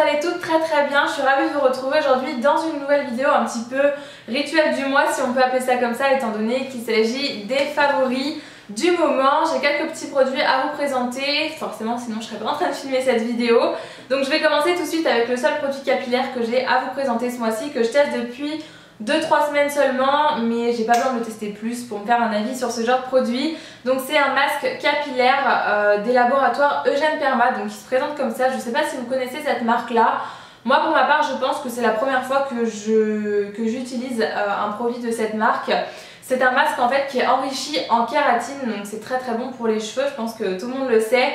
allez toutes très bien, je suis ravie de vous retrouver aujourd'hui dans une nouvelle vidéo un petit peu rituel du mois si on peut appeler ça comme ça étant donné qu'il s'agit des favoris du moment. J'ai quelques petits produits à vous présenter, forcément sinon je serais pas en train de filmer cette vidéo. Donc je vais commencer tout de suite avec le seul produit capillaire que j'ai à vous présenter ce mois-ci, que je teste depuis 2-3 semaines seulement, mais j'ai pas besoin de le tester plus pour me faire un avis sur ce genre de produit. Donc c'est un masque capillaire des laboratoires Eugène Perma, donc il se présente comme ça. Je sais pas si vous connaissez cette marque là. Moi pour ma part je pense que c'est la première fois que j'utilise un produit de cette marque. C'est un masque en fait qui est enrichi en kératine, donc c'est très bon pour les cheveux, je pense que tout le monde le sait.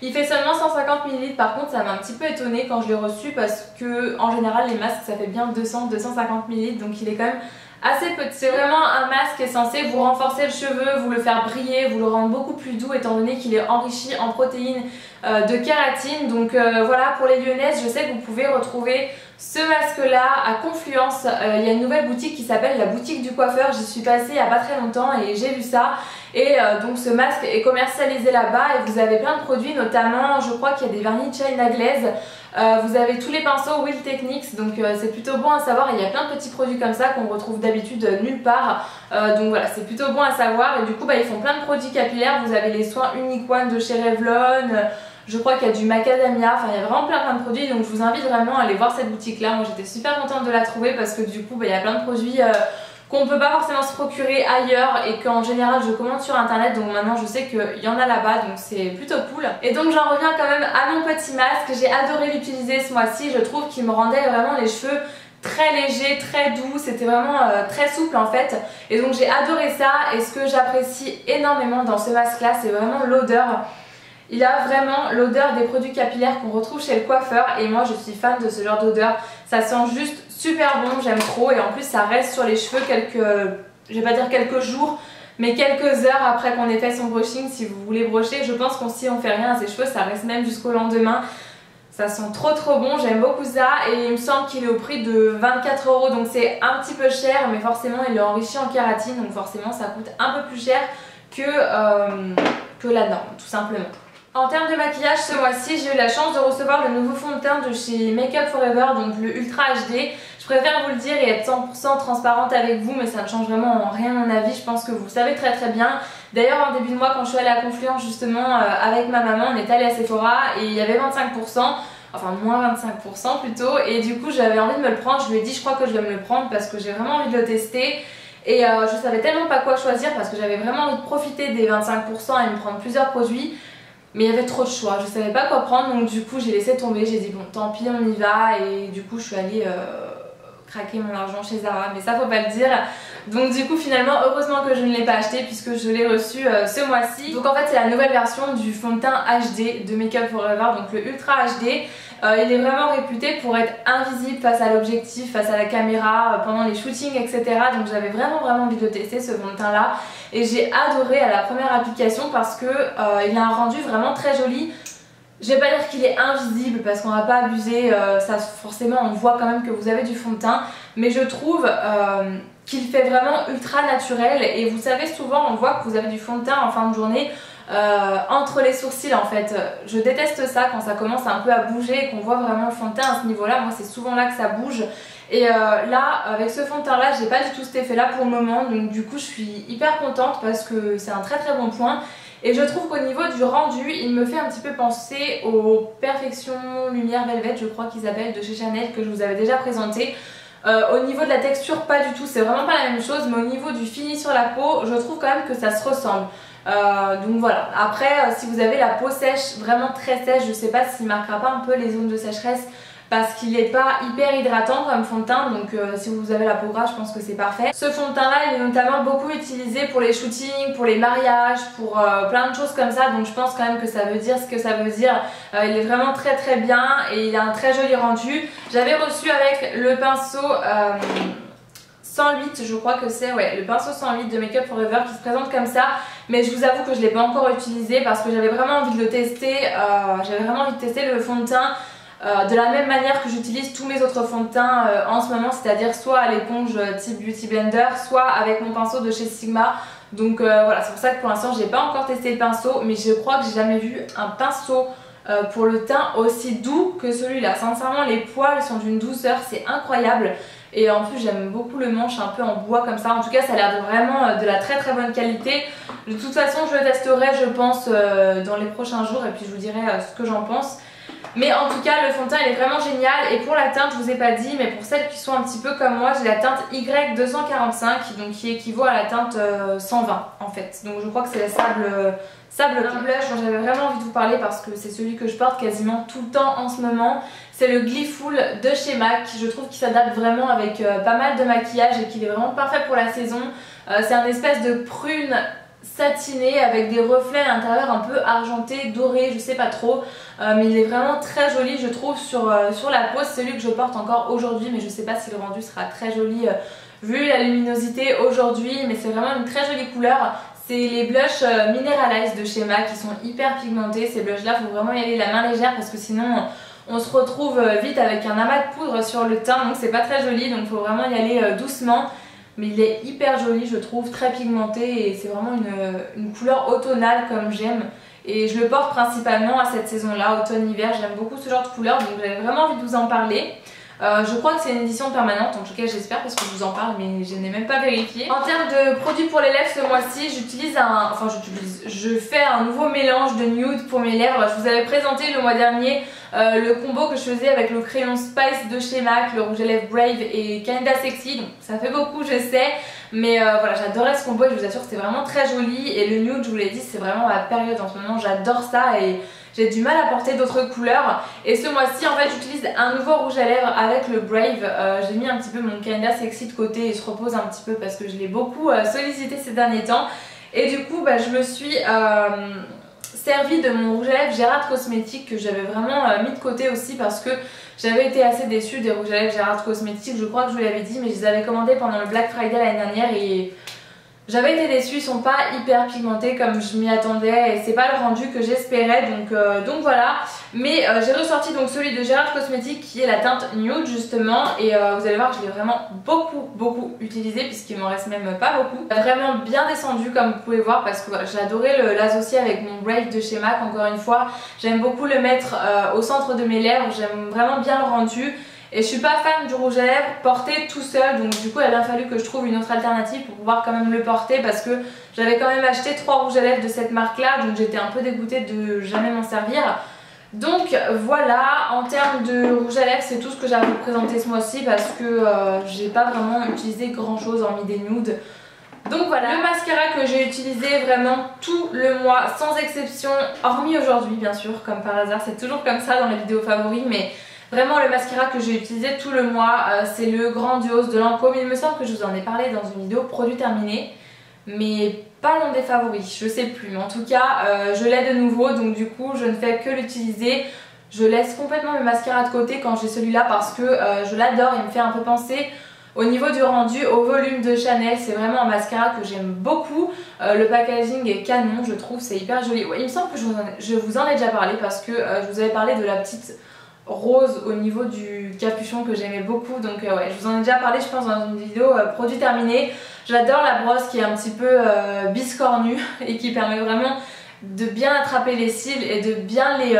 Il fait seulement 150 ml, par contre ça m'a un petit peu étonnée quand je l'ai reçu parce que en général les masques ça fait bien 200-250 ml, donc il est quand même assez petit. C'est vraiment un masque qui est censé vous renforcer le cheveu, vous le faire briller, vous le rendre beaucoup plus doux étant donné qu'il est enrichi en protéines de kératine. Donc voilà, pour les lyonnaises, je sais que vous pouvez retrouver ce masque là à Confluence. Il y a une nouvelle boutique qui s'appelle la boutique du coiffeur, j'y suis passée il n'y a pas très longtemps et j'ai vu ça. Et donc ce masque est commercialisé là-bas et vous avez plein de produits, notamment je crois qu'il y a des vernis China Glaze. Vous avez tous les pinceaux Wheel Techniques, donc c'est plutôt bon à savoir. Il y a plein de petits produits comme ça qu'on retrouve d'habitude nulle part, donc voilà, c'est plutôt bon à savoir. Et du coup ils font plein de produits capillaires. Vous avez les soins Unique One de chez Revlon, je crois qu'il y a du macadamia, enfin il y a vraiment plein de produits, donc je vous invite vraiment à aller voir cette boutique là. Moi j'étais super contente de la trouver parce que du coup il y a plein de produits qu'on ne peut pas forcément se procurer ailleurs et qu'en général je commande sur internet, donc maintenant je sais qu'il y en a là-bas, donc c'est plutôt cool. Et donc j'en reviens quand même à mon petit masque. J'ai adoré l'utiliser ce mois-ci, je trouve qu'il me rendait vraiment les cheveux très légers, très doux, c'était vraiment très souple en fait, et donc j'ai adoré ça. Et ce que j'apprécie énormément dans ce masque là, c'est vraiment l'odeur. Il a vraiment l'odeur des produits capillaires qu'on retrouve chez le coiffeur et moi je suis fan de ce genre d'odeur. Ça sent juste super bon, j'aime trop, et en plus ça reste sur les cheveux je vais pas dire quelques jours, mais quelques heures après qu'on ait fait son brushing. Si vous voulez brocher, je pense qu'on si on fait rien à ses cheveux, ça reste même jusqu'au lendemain. Ça sent trop bon, j'aime beaucoup ça, et il me semble qu'il est au prix de 24 €, donc c'est un petit peu cher, mais forcément il est enrichi en kératine, donc forcément ça coûte un peu plus cher que la norme, tout simplement. En termes de maquillage, ce mois-ci, j'ai eu la chance de recevoir le nouveau fond de teint de chez Make Up For Ever, donc le Ultra HD. Je préfère vous le dire et être 100% transparente avec vous, mais ça ne change vraiment en rien mon avis, je pense que vous le savez très bien. D'ailleurs, en début de mois, quand je suis allée à Confluence justement avec ma maman, on est allé à Sephora et il y avait 25%. Enfin moins 25% plutôt, et du coup j'avais envie de me le prendre. Je lui ai dit je crois que je vais me le prendre parce que j'ai vraiment envie de le tester. Et je savais tellement pas quoi choisir parce que j'avais vraiment envie de profiter des 25% et me prendre plusieurs produits. Mais il y avait trop de choix, je savais pas quoi prendre, donc du coup j'ai laissé tomber, j'ai dit bon tant pis on y va, et du coup je suis allée craquer mon argent chez Zara, mais ça faut pas le dire. Donc du coup finalement heureusement que je ne l'ai pas acheté puisque je l'ai reçu ce mois-ci. Donc en fait c'est la nouvelle version du fond de teint HD de Make Up For Ever, donc le Ultra HD. Il est vraiment réputé pour être invisible face à l'objectif, face à la caméra, pendant les shootings, etc. Donc j'avais vraiment envie de le tester ce fond de teint là. Et j'ai adoré à la première application parce que il a un rendu vraiment très joli. Je vais pas dire qu'il est invisible parce qu'on va pas abuser, ça forcément on voit quand même que vous avez du fond de teint. Mais je trouve qu'il fait vraiment ultra naturel, et vous savez souvent on voit que vous avez du fond de teint en fin de journée entre les sourcils en fait. Je déteste ça quand ça commence un peu à bouger et qu'on voit vraiment le fond de teint à ce niveau là. Moi c'est souvent là que ça bouge, et là avec ce fond de teint là j'ai pas du tout cet effet là pour le moment, donc du coup je suis hyper contente parce que c'est un très bon point. Et je trouve qu'au niveau du rendu il me fait un petit peu penser aux Perfection Lumière Velvet, je crois qu'ils appellent, de chez Chanel, que je vous avais déjà présenté. Au niveau de la texture pas du tout, c'est vraiment pas la même chose, mais au niveau du fini sur la peau je trouve quand même que ça se ressemble. Donc voilà, après si vous avez la peau sèche, vraiment très sèche, je sais pas s'il marquera pas un peu les zones de sécheresse parce qu'il n'est pas hyper hydratant comme fond de teint, donc si vous avez la peau grasse je pense que c'est parfait. Ce fond de teint là il est notamment beaucoup utilisé pour les shootings, pour les mariages, pour plein de choses comme ça, donc je pense quand même que ça veut dire ce que ça veut dire. Il est vraiment très bien et il a un très joli rendu. J'avais reçu avec le pinceau 108, je crois que c'est, ouais, le pinceau 108 de Make Up For Ever qui se présente comme ça, mais je vous avoue que je ne l'ai pas encore utilisé parce que j'avais vraiment envie de le tester. J'avais vraiment envie de tester le fond de teint de la même manière que j'utilise tous mes autres fonds de teint en ce moment, c'est-à-dire soit à l'éponge type Beauty Blender, soit avec mon pinceau de chez Sigma. Donc voilà, c'est pour ça que pour l'instant j'ai pas encore testé le pinceau, mais je crois que j'ai jamais vu un pinceau pour le teint aussi doux que celui-là. Sincèrement, les poils sont d'une douceur, c'est incroyable. Et en plus j'aime beaucoup le manche un peu en bois comme ça. En tout cas ça a l'air vraiment de la très très bonne qualité. De toute façon je le testerai je pense dans les prochains jours et puis je vous dirai ce que j'en pense. Mais en tout cas le fond de teint il est vraiment génial. Et pour la teinte je vous ai pas dit, mais pour celles qui sont un petit peu comme moi, j'ai la teinte Y245 donc qui équivaut à la teinte 120 en fait. Donc je crois que c'est la sable un blush dont j'avais vraiment envie de vous parler parce que c'est celui que je porte quasiment tout le temps en ce moment. C'est le Glyful de chez MAC. Je trouve qu'il s'adapte vraiment avec pas mal de maquillage et qu'il est vraiment parfait pour la saison. C'est un espèce de prune satiné avec des reflets à l'intérieur un peu argenté, doré, je sais pas trop. Mais il est vraiment très joli je trouve sur la peau. C'est celui que je porte encore aujourd'hui mais je sais pas si le rendu sera très joli vu la luminosité aujourd'hui. Mais c'est vraiment une très jolie couleur. C'est les blushs Mineralize de chez MAC qui sont hyper pigmentés. Ces blushs là, faut vraiment y aller la main légère parce que sinon on se retrouve vite avec un amas de poudre sur le teint. Donc c'est pas très joli, donc faut vraiment y aller doucement. Mais il est hyper joli je trouve, très pigmenté et c'est vraiment une couleur automnale comme j'aime. Et je le porte principalement à cette saison là, automne-hiver. J'aime beaucoup ce genre de couleur donc j'avais vraiment envie de vous en parler. Je crois que c'est une édition permanente, en tout cas j'espère parce que je vous en parle mais je n'ai même pas vérifié. En termes de produits pour les lèvres ce mois-ci, je fais un nouveau mélange de nude pour mes lèvres. Je vous avais présenté le mois dernier le combo que je faisais avec le crayon Spice de chez MAC, le rouge à lèvres Brave et Kinda Sexy. Donc ça fait beaucoup je sais, mais voilà j'adorais ce combo et je vous assure que c'est vraiment très joli. Et le nude je vous l'ai dit c'est vraiment ma période en ce moment, j'adore ça et j'ai du mal à porter d'autres couleurs. Et ce mois-ci en fait j'utilise un nouveau rouge à lèvres avec le Brave. J'ai mis un petit peu mon Kinda Sexy de côté et je repose un petit peu parce que je l'ai beaucoup sollicité ces derniers temps. Et du coup je me suis servi de mon rouge à lèvres Gérard Cosmétiques que j'avais vraiment mis de côté aussi parce que j'avais été assez déçue des rouges à lèvres Gérard Cosmétiques. Je crois que je vous l'avais dit mais je les avais commandés pendant le Black Friday l'année dernière et j'avais été déçue, ils sont pas hyper pigmentés comme je m'y attendais et c'est pas le rendu que j'espérais donc voilà. Mais j'ai ressorti donc celui de Gérard Cosmétiques qui est la teinte nude justement et vous allez voir que je l'ai vraiment beaucoup utilisé puisqu'il m'en reste même pas beaucoup. Vraiment bien descendu comme vous pouvez voir parce que voilà, j'ai adoré l'associer avec mon Brave de chez MAC encore une fois. J'aime beaucoup le mettre au centre de mes lèvres, j'aime vraiment bien le rendu. Et je suis pas fan du rouge à lèvres porté tout seul donc du coup il a bien fallu que je trouve une autre alternative pour pouvoir quand même le porter parce que j'avais quand même acheté 3 rouges à lèvres de cette marque là donc j'étais un peu dégoûtée de jamais m'en servir. Donc voilà, en termes de rouge à lèvres c'est tout ce que j'ai à vous présenter ce mois-ci parce que j'ai pas vraiment utilisé grand chose hormis des nudes. Donc voilà, le mascara que j'ai utilisé vraiment tout le mois sans exception, hormis aujourd'hui bien sûr comme par hasard, c'est toujours comme ça dans les vidéos favoris mais vraiment le mascara que j'ai utilisé tout le mois c'est le Grandiose de Lancôme. Il me semble que je vous en ai parlé dans une vidéo produit terminé mais pas l'un des favoris, je sais plus. Mais en tout cas je l'ai de nouveau donc du coup je ne fais que l'utiliser. Je laisse complètement le mascara de côté quand j'ai celui-là parce que je l'adore, il me fait un peu penser au niveau du rendu au volume de Chanel. C'est vraiment un mascara que j'aime beaucoup. Le packaging est canon je trouve, c'est hyper joli. Ouais, il me semble que je vous en ai déjà parlé parce que je vous avais parlé de la petite rose au niveau du capuchon que j'aimais beaucoup donc ouais je vous en ai déjà parlé je pense dans une vidéo produit terminé. J'adore la brosse qui est un petit peu biscornue et qui permet vraiment de bien attraper les cils et de bien les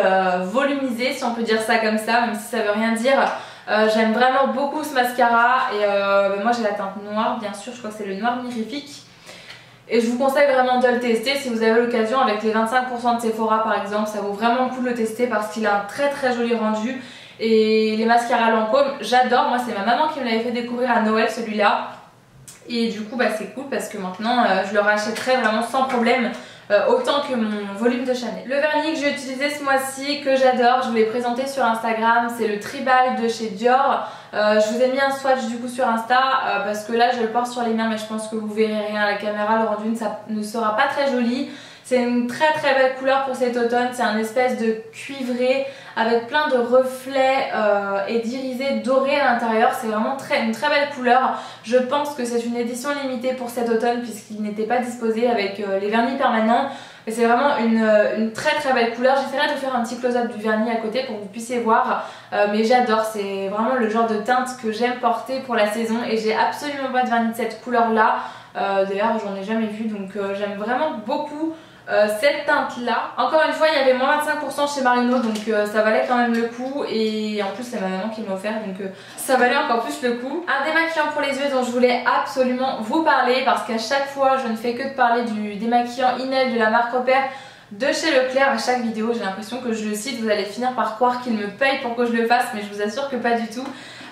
volumiser si on peut dire ça comme ça même si ça veut rien dire. J'aime vraiment beaucoup ce mascara et moi j'ai la teinte noire bien sûr, je crois que c'est le noir mirifique. Et je vous conseille vraiment de le tester si vous avez l'occasion avec les 25% de Sephora par exemple, ça vaut vraiment le coup de le tester parce qu'il a un très joli rendu. Et les mascaras Lancôme, j'adore, moi c'est ma maman qui me l'avait fait découvrir à Noël celui-là. Et du coup c'est cool parce que maintenant je le rachèterai vraiment sans problème. Autant que mon volume de Chanel. Le vernis que j'ai utilisé ce mois-ci, que j'adore, je vous l'ai présenté sur Instagram, c'est le Tribal de chez Dior. Je vous ai mis un swatch du coup sur Insta parce que là je le porte sur les mains mais je pense que vous verrez rien à la caméra, le rendu ne sera pas très joli. C'est une très belle couleur pour cet automne, c'est un espèce de cuivré avec plein de reflets et d'irisés dorés à l'intérieur. C'est vraiment une très belle couleur. Je pense que c'est une édition limitée pour cet automne puisqu'il n'était pas disposé avec les vernis permanents. Mais c'est vraiment une très belle couleur. J'essaierai de faire un petit close-up du vernis à côté pour que vous puissiez voir. Mais j'adore, c'est vraiment le genre de teinte que j'aime porter pour la saison. Et j'ai absolument pas de vernis de cette couleur là. D'ailleurs j'en ai jamais vu donc j'aime vraiment beaucoup cette teinte là. Encore une fois il y avait moins 25% chez Marino, donc ça valait quand même le coup, et en plus c'est ma maman qui m'a offert, donc ça valait encore plus le coup. Un démaquillant pour les yeux dont je voulais absolument vous parler, parce qu'à chaque fois je ne fais que de parler du démaquillant Inel de la marque Repère de chez Leclerc. À chaque vidéo j'ai l'impression que je le cite, vous allez finir par croire qu'il me paye pour que je le fasse, mais je vous assure que pas du tout.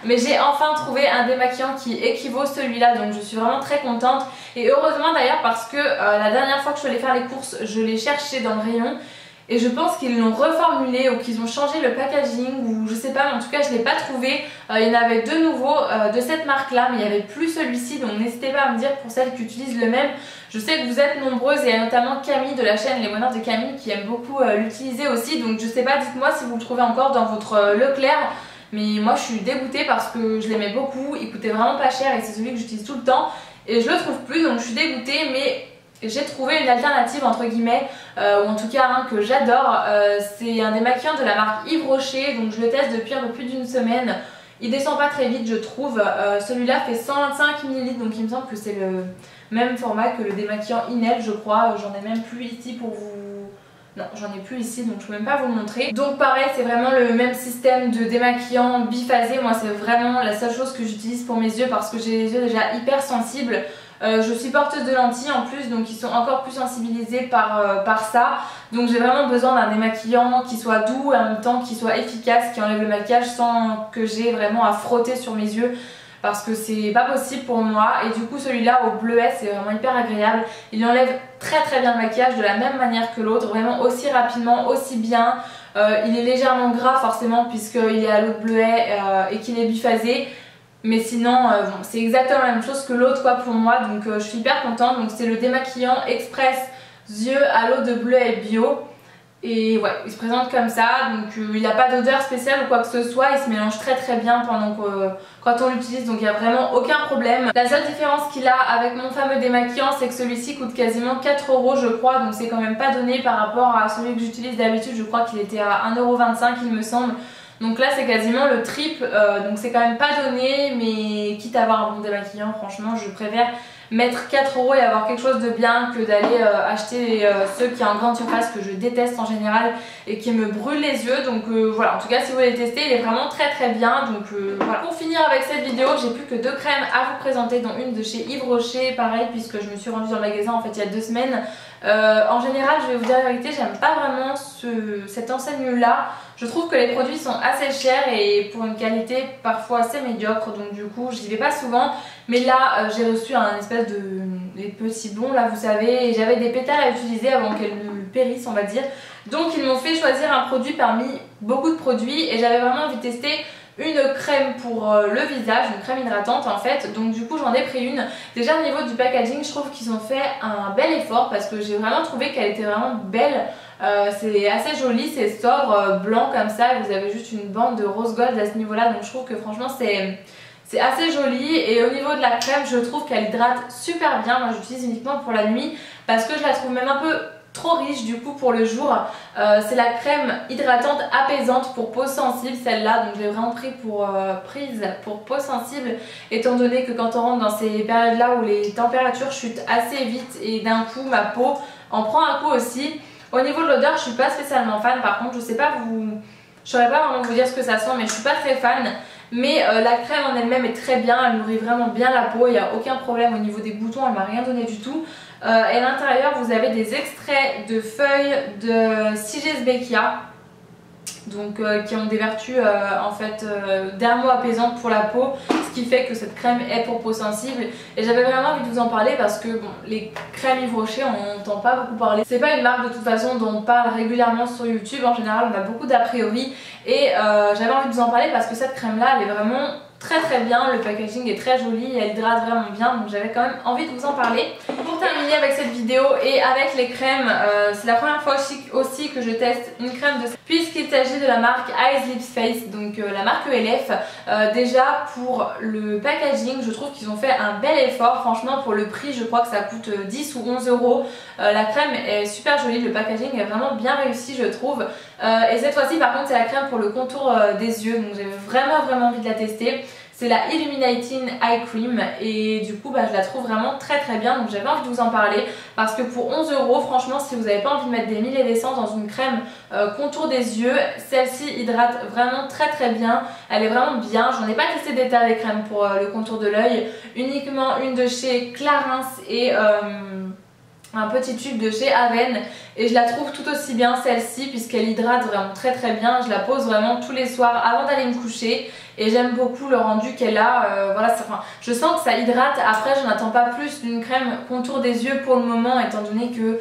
Mais j'ai enfin trouvé un démaquillant qui équivaut celui-là, donc je suis vraiment très contente. Et heureusement d'ailleurs, parce que la dernière fois que je suis allée faire les courses, je l'ai cherché dans le rayon. Et je pense qu'ils l'ont reformulé ou qu'ils ont changé le packaging, ou je sais pas, mais en tout cas je l'ai pas trouvé. Il y en avait deux nouveaux de cette marque là, mais il n'y avait plus celui-ci, donc n'hésitez pas à me dire pour celles qui utilisent le même. Je sais que vous êtes nombreuses, et il y a notamment Camille de la chaîne Les Bonheurs de Camille qui aime beaucoup l'utiliser aussi, donc je sais pas, dites-moi si vous le trouvez encore dans votre Leclerc. Mais moi je suis dégoûtée parce que je l'aimais beaucoup, il coûtait vraiment pas cher et c'est celui que j'utilise tout le temps. Et je le trouve plus, donc je suis dégoûtée, mais j'ai trouvé une alternative entre guillemets, ou en tout cas un que j'adore. C'est un démaquillant de la marque Yves Rocher, donc je le teste depuis un peu plus d'une semaine. Il descend pas très vite je trouve, celui-là fait 125 ml, donc il me semble que c'est le même format que le démaquillant Inel je crois. J'en ai même plus ici pour vous... Non, j'en ai plus ici, donc je peux même pas vous le montrer. Donc pareil, c'est vraiment le même système de démaquillant biphasé. Moi c'est vraiment la seule chose que j'utilise pour mes yeux, parce que j'ai les yeux déjà hyper sensibles. Je suis porteuse de lentilles en plus, donc ils sont encore plus sensibilisés par ça. Donc j'ai vraiment besoin d'un démaquillant qui soit doux et en même temps qui soit efficace, qui enlève le maquillage sans que j'ai vraiment à frotter sur mes yeux, parce que c'est pas possible pour moi. Et du coup celui-là au bleuet c'est vraiment hyper agréable. Il enlève très bien le maquillage de la même manière que l'autre, vraiment aussi rapidement, aussi bien. Il est légèrement gras forcément puisqu'il est à l'eau de bleuet et qu'il est biphasé. Mais sinon bon, c'est exactement la même chose que l'autre quoi pour moi, donc je suis hyper contente. Donc c'est le démaquillant express yeux à l'eau de bleuet et bio. Et ouais, il se présente comme ça, donc il n'a pas d'odeur spéciale ou quoi que ce soit, il se mélange très bien quand on l'utilise, donc il n'y a vraiment aucun problème. La seule différence qu'il a avec mon fameux démaquillant, c'est que celui-ci coûte quasiment 4 € je crois, donc c'est quand même pas donné par rapport à celui que j'utilise d'habitude. Je crois qu'il était à 1,25 € il me semble. Donc là c'est quasiment le triple, donc c'est quand même pas donné, mais quitte à avoir un bon démaquillant, franchement je préfère mettre 4 € et avoir quelque chose de bien que d'aller acheter ceux qui sont en grande surface, que je déteste en général et qui me brûlent les yeux. Donc voilà, en tout cas si vous voulez tester, il est vraiment très bien. Donc voilà. Pour finir avec cette vidéo, j'ai plus que 2 crèmes à vous présenter, dont une de chez Yves Rocher, pareil puisque je me suis rendue dans le magasin en fait il y a 2 semaines. En général je vais vous dire la vérité, j'aime pas vraiment cette enseigne là. Je trouve que les produits sont assez chers et pour une qualité parfois assez médiocre, donc du coup j'y vais pas souvent. Mais là j'ai reçu un espèce de des petits bons là vous savez, et j'avais des pétales à utiliser avant qu'elles ne périssent on va dire. Donc ils m'ont fait choisir un produit parmi beaucoup de produits et j'avais vraiment envie de tester une crème pour le visage, une crème hydratante en fait. Donc du coup j'en ai pris une. Déjà au niveau du packaging je trouve qu'ils ont fait un bel effort, parce que j'ai vraiment trouvé qu'elle était vraiment belle. C'est assez joli, c'est sobre, blanc comme ça, et vous avez juste une bande de rose gold à ce niveau là, donc je trouve que franchement c'est assez joli. Et au niveau de la crème je trouve qu'elle hydrate super bien. Moi j'utilise uniquement pour la nuit parce que je la trouve même un peu trop riche du coup pour le jour. C'est la crème hydratante apaisante pour peau sensible, celle-là, donc je l'ai vraiment prise pour peau sensible, étant donné que quand on rentre dans ces périodes là où les températures chutent assez vite et d'un coup ma peau en prend un coup aussi. Au niveau de l'odeur je suis pas spécialement fan, par contre je sais pas je saurais pas vraiment vous dire ce que ça sent, mais je suis pas très fan. Mais la crème en elle-même est très bien, elle nourrit vraiment bien la peau, il n'y a aucun problème au niveau des boutons, elle m'a rien donné du tout. Et à l'intérieur vous avez des extraits de feuilles de Sigesbeckia, donc qui ont des vertus en fait dermo-apaisantes pour la peau, ce qui fait que cette crème est pour peau sensible. Et j'avais vraiment envie de vous en parler parce que bon, les crèmes Yves Rocher on n'entend pas beaucoup parler. C'est pas une marque de toute façon dont on parle régulièrement sur YouTube, en général on a beaucoup d'a priori. Et j'avais envie de vous en parler parce que cette crème là elle est vraiment très bien, le packaging est très joli, elle hydrate vraiment bien, donc j'avais quand même envie de vous en parler. Pour terminer avec cette vidéo et avec les crèmes, c'est la première fois aussi que je teste une crème de puisqu'il s'agit de la marque Eyes Lips Face, donc la marque ELF. Déjà pour le packaging je trouve qu'ils ont fait un bel effort, franchement pour le prix je crois que ça coûte 10 ou 11 €. La crème est super jolie, le packaging est vraiment bien réussi je trouve. Et cette fois-ci par contre c'est la crème pour le contour des yeux, donc j'ai vraiment envie de la tester. c'est la Illuminating Eye Cream et du coup je la trouve vraiment très bien, donc j'avais envie de vous en parler parce que pour 11 €, franchement si vous n'avez pas envie de mettre des mille et des cents dans une crème contour des yeux, celle-ci hydrate vraiment très bien, elle est vraiment bien. J'en ai pas testé des tas des crèmes pour le contour de l'œil, uniquement une de chez Clarins et un petit tube de chez Aven et je la trouve tout aussi bien celle-ci puisqu'elle hydrate vraiment très bien. Je la pose vraiment tous les soirs avant d'aller me coucher et j'aime beaucoup le rendu qu'elle a. Voilà, enfin, je sens que ça hydrate. Après je n'attends pas plus d'une crème contour des yeux pour le moment étant donné que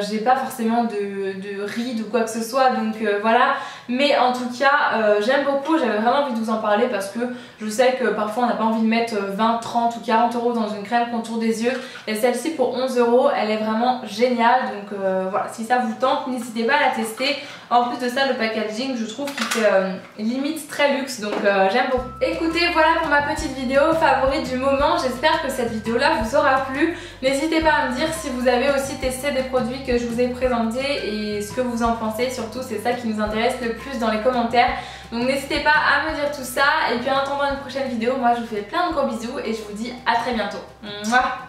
j'ai pas forcément de rides ou quoi que ce soit, donc voilà. Mais en tout cas j'aime beaucoup, j'avais vraiment envie de vous en parler parce que je sais que parfois on n'a pas envie de mettre 20, 30 ou 40 € dans une crème contour des yeux et celle-ci pour 11 € elle est vraiment géniale, donc voilà, si ça vous tente n'hésitez pas à la tester. En plus de ça le packaging je trouve qu'il fait limite très luxe, donc j'aime beaucoup. Écoutez, voilà pour ma petite vidéo favorite du moment, j'espère que cette vidéo là vous aura plu. N'hésitez pas à me dire si vous avez aussi testé des produits que je vous ai présentés et ce que vous en pensez, surtout c'est ça qui nous intéresse le plus dans les commentaires. Donc n'hésitez pas à me dire tout ça et puis en attendant une prochaine vidéo, moi je vous fais plein de gros bisous et je vous dis à très bientôt. Mouah.